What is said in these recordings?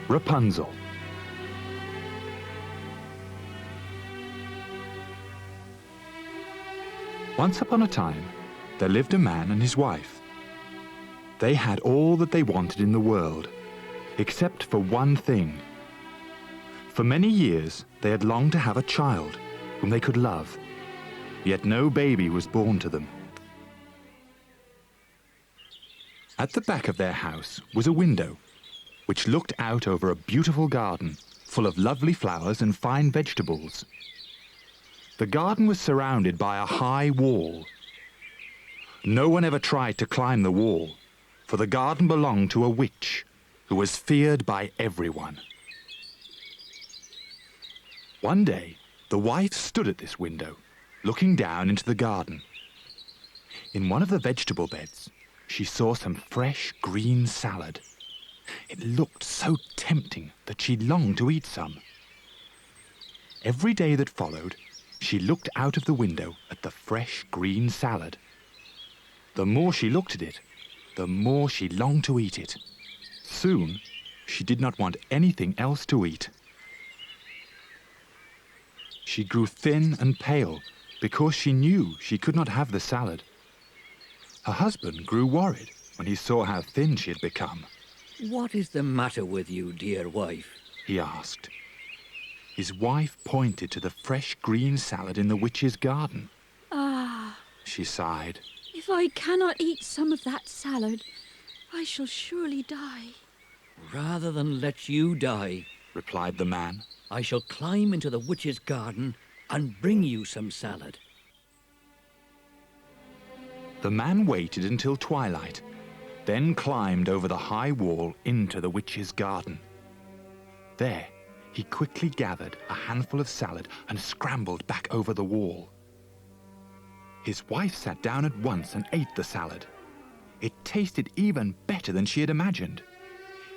Rapunzel. Once upon a time, there lived a man and his wife. They had all that they wanted in the world, except for one thing. For many years, they had longed to have a child whom they could love, yet no baby was born to them. At the back of their house was a window, which looked out over a beautiful garden full of lovely flowers and fine vegetables. The garden was surrounded by a high wall. No one ever tried to climb the wall, for the garden belonged to a witch who was feared by everyone. One day, the wife stood at this window, looking down into the garden. In one of the vegetable beds, she saw some fresh green salad. It looked so tempting that she longed to eat some. Every day that followed, she looked out of the window at the fresh green salad. The more she looked at it, the more she longed to eat it. Soon, she did not want anything else to eat. She grew thin and pale because she knew she could not have the salad. Her husband grew worried when he saw how thin she had become. "What is the matter with you, dear wife?" he asked. His wife pointed to the fresh green salad in the witch's garden. "Ah," she sighed. "if I cannot eat some of that salad, I shall surely die." "Rather than let you die," replied the man, "I shall climb into the witch's garden and bring you some salad." The man waited until twilight, then climbed over the high wall into the witch's garden. There, he quickly gathered a handful of salad and scrambled back over the wall. His wife sat down at once and ate the salad. It tasted even better than she had imagined.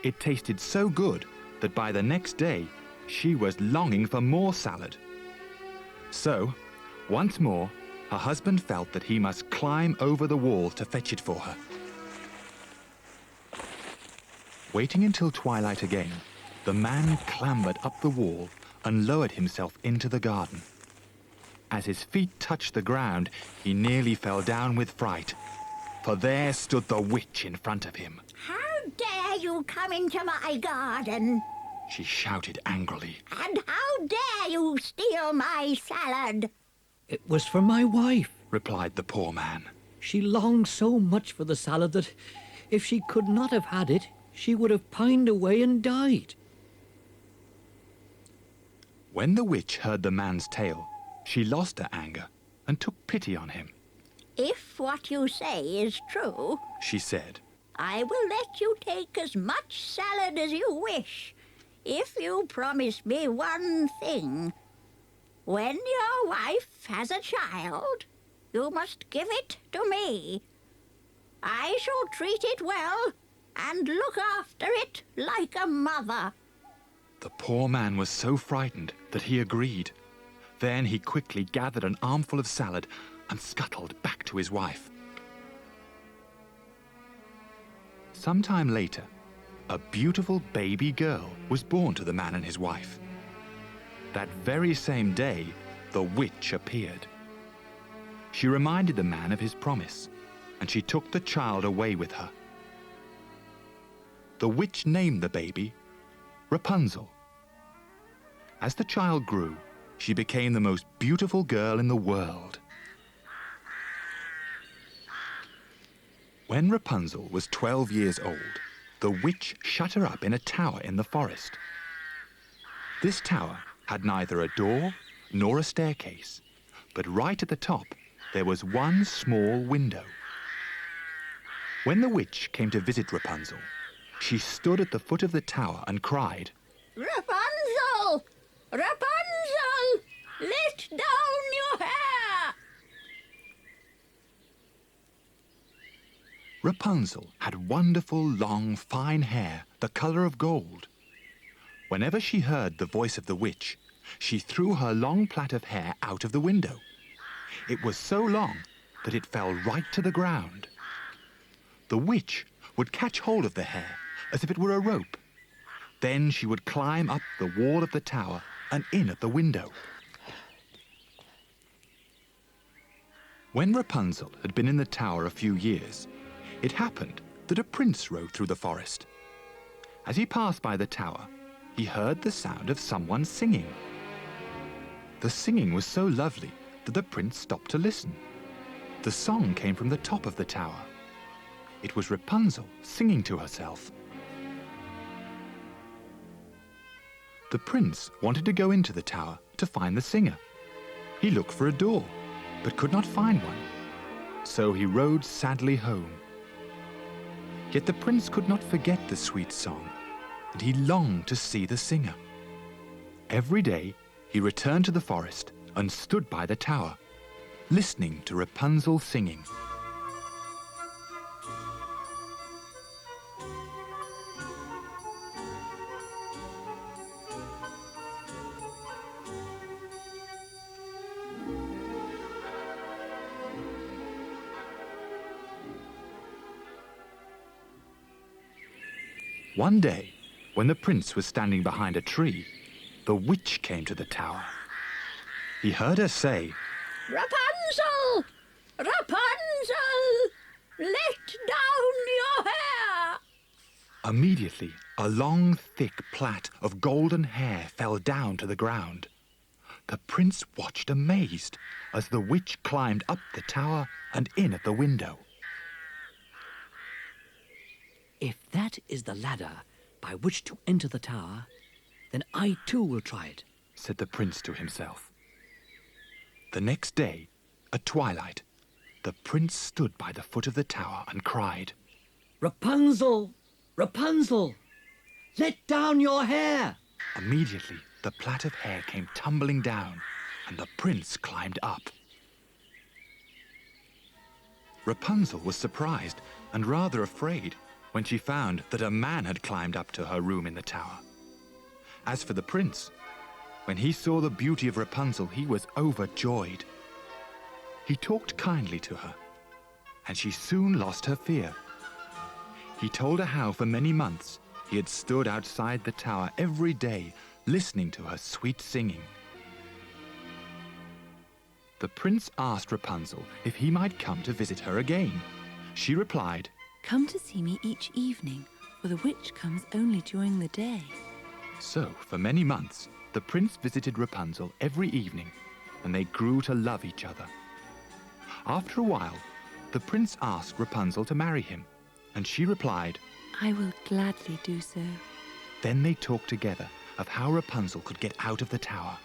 It tasted so good that by the next day, she was longing for more salad. So, once more, her husband felt that he must climb over the wall to fetch it for her. Waiting until twilight again, the man clambered up the wall and lowered himself into the garden. As his feet touched the ground, he nearly fell down with fright, for there stood the witch in front of him. "How dare you come into my garden? She shouted angrily. And how dare you steal my salad?" "It was for my wife," replied the poor man. "She longed so much for the salad that if she could not have had it, she would have pined away and died." When the witch heard the man's tale, she lost her anger and took pity on him. "If what you say is true," she said, "I will let you take as much salad as you wish, if you promise me one thing. When your wife has a child, you must give it to me. I shall treat it well and look after it like a mother." The poor man was so frightened that he agreed. Then he quickly gathered an armful of salad and scuttled back to his wife. Sometime later, a beautiful baby girl was born to the man and his wife. That very same day, the witch appeared. She reminded the man of his promise, and she took the child away with her. The witch named the baby Rapunzel. As the child grew, she became the most beautiful girl in the world. When Rapunzel was 12 years old, the witch shut her up in a tower in the forest. This tower had neither a door nor a staircase, but right at the top there was one small window. When the witch came to visit Rapunzel, she stood at the foot of the tower and cried, "Rapunzel! Rapunzel! Let down your hair!" Rapunzel had wonderful, long, fine hair, the color of gold. Whenever she heard the voice of the witch, she threw her long plait of hair out of the window. It was so long that it fell right to the ground. The witch would catch hold of the hair as if it were a rope, Then she would climb up the wall of the tower and in at the window. When Rapunzel had been in the tower a few years, it happened that a prince rode through the forest. As he passed by the tower, he heard the sound of someone singing. The singing was so lovely that the prince stopped to listen. The song came from the top of the tower. It was Rapunzel singing to herself. The prince wanted to go into the tower to find the singer. He looked for a door, but could not find one. So he rode sadly home. Yet the prince could not forget the sweet song, and he longed to see the singer. Every day he returned to the forest and stood by the tower, listening to Rapunzel singing. One day, when the prince was standing behind a tree, the witch came to the tower. He heard her say, Rapunzel! Rapunzel! Let down your hair! Immediately, a long, thick plait of golden hair fell down to the ground. The prince watched amazed as the witch climbed up the tower and in at the window. If that is the ladder by which to enter the tower, then I too will try it, said the prince to himself. The next day, at twilight, the prince stood by the foot of the tower and cried, Rapunzel! Rapunzel! Let down your hair! Immediately, the plait of hair came tumbling down, and the prince climbed up. Rapunzel was surprised and rather afraid when she found that a man had climbed up to her room in the tower. As for the prince, when he saw the beauty of Rapunzel, he was overjoyed. He talked kindly to her, and she soon lost her fear. He told her how for many months he had stood outside the tower every day, listening to her sweet singing. The prince asked Rapunzel if he might come to visit her again. She replied, Come to see me each evening, for the witch comes only during the day. So, for many months, the prince visited Rapunzel every evening, and they grew to love each other. After a while, the prince asked Rapunzel to marry him, and she replied, I will gladly do so. Then they talked together of how Rapunzel could get out of the tower.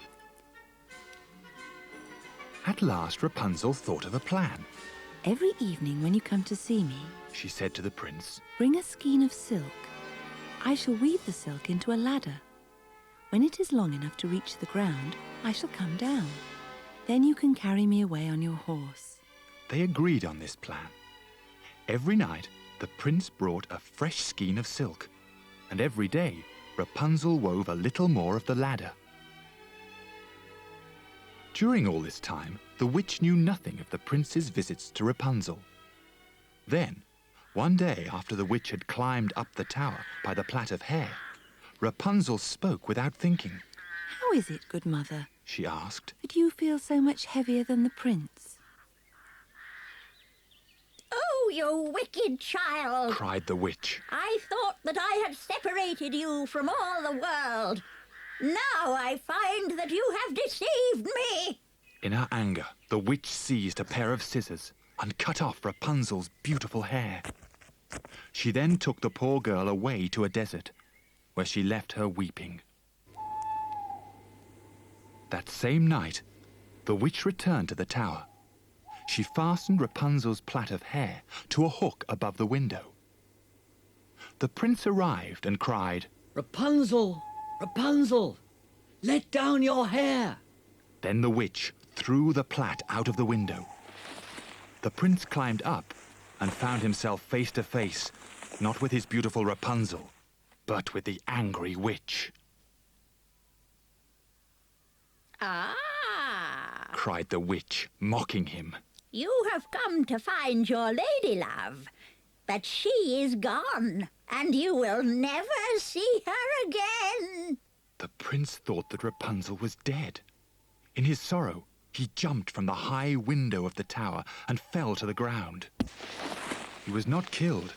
At last, Rapunzel thought of a plan. Every evening when you come to see me, She said to the prince, bring a skein of silk. I shall weave the silk into a ladder. When it is long enough to reach the ground, I shall come down. Then you can carry me away on your horse. They agreed on this plan. Every night, the prince brought a fresh skein of silk, and every day, Rapunzel wove a little more of the ladder. During all this time, the witch knew nothing of the prince's visits to Rapunzel. Then, one day after the witch had climbed up the tower by the plait of hair, Rapunzel spoke without thinking. How is it, good mother, She asked. that you feel so much heavier than the prince? Oh, you wicked child! Cried the witch. I thought that I had separated you from all the world. Now I find that you have deceived me. In her anger, the witch seized a pair of scissors and cut off Rapunzel's beautiful hair. She then took the poor girl away to a desert, where she left her weeping. That same night, the witch returned to the tower. She fastened Rapunzel's plait of hair to a hook above the window. The prince arrived and cried, Rapunzel! Rapunzel! Let down your hair! Then the witch threw the plait out of the window. The prince climbed up and found himself face to face, not with his beautiful Rapunzel, but with the angry witch. Ah! Cried the witch, mocking him. You have come to find your lady love. But she is gone, and you will never see her again. The prince thought that Rapunzel was dead. In his sorrow, he jumped from the high window of the tower and fell to the ground. He was not killed,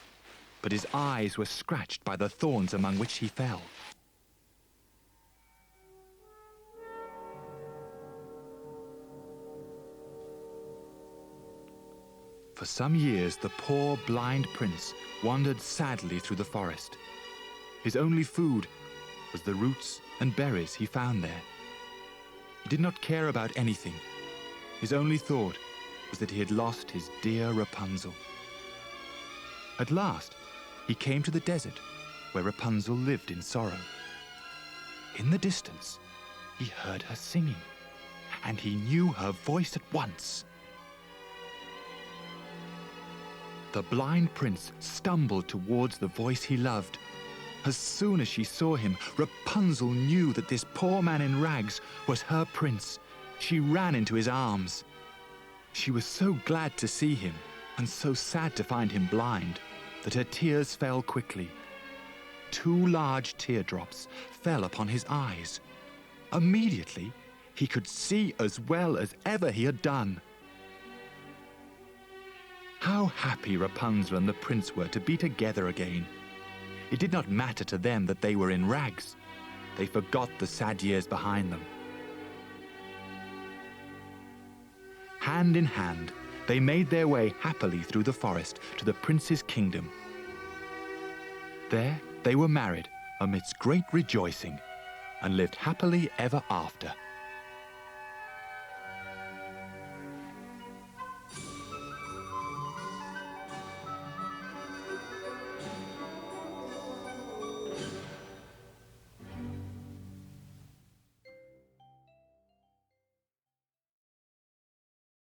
but his eyes were scratched by the thorns among which he fell. For some years, the poor blind prince wandered sadly through the forest. His only food was the roots and berries he found there. He did not care about anything. His only thought was that he had lost his dear Rapunzel. At last, he came to the desert where Rapunzel lived in sorrow. In the distance, he heard her singing, and he knew her voice at once. The blind prince stumbled towards the voice he loved. As soon as she saw him, Rapunzel knew that this poor man in rags was her prince. She ran into his arms. She was so glad to see him and so sad to find him blind that her tears fell quickly. 2 large teardrops fell upon his eyes. Immediately, he could see as well as ever he had done. How happy Rapunzel and the prince were to be together again. It did not matter to them that they were in rags. They forgot the sad years behind them. Hand in hand, they made their way happily through the forest to the prince's kingdom. There they were married amidst great rejoicing and lived happily ever after.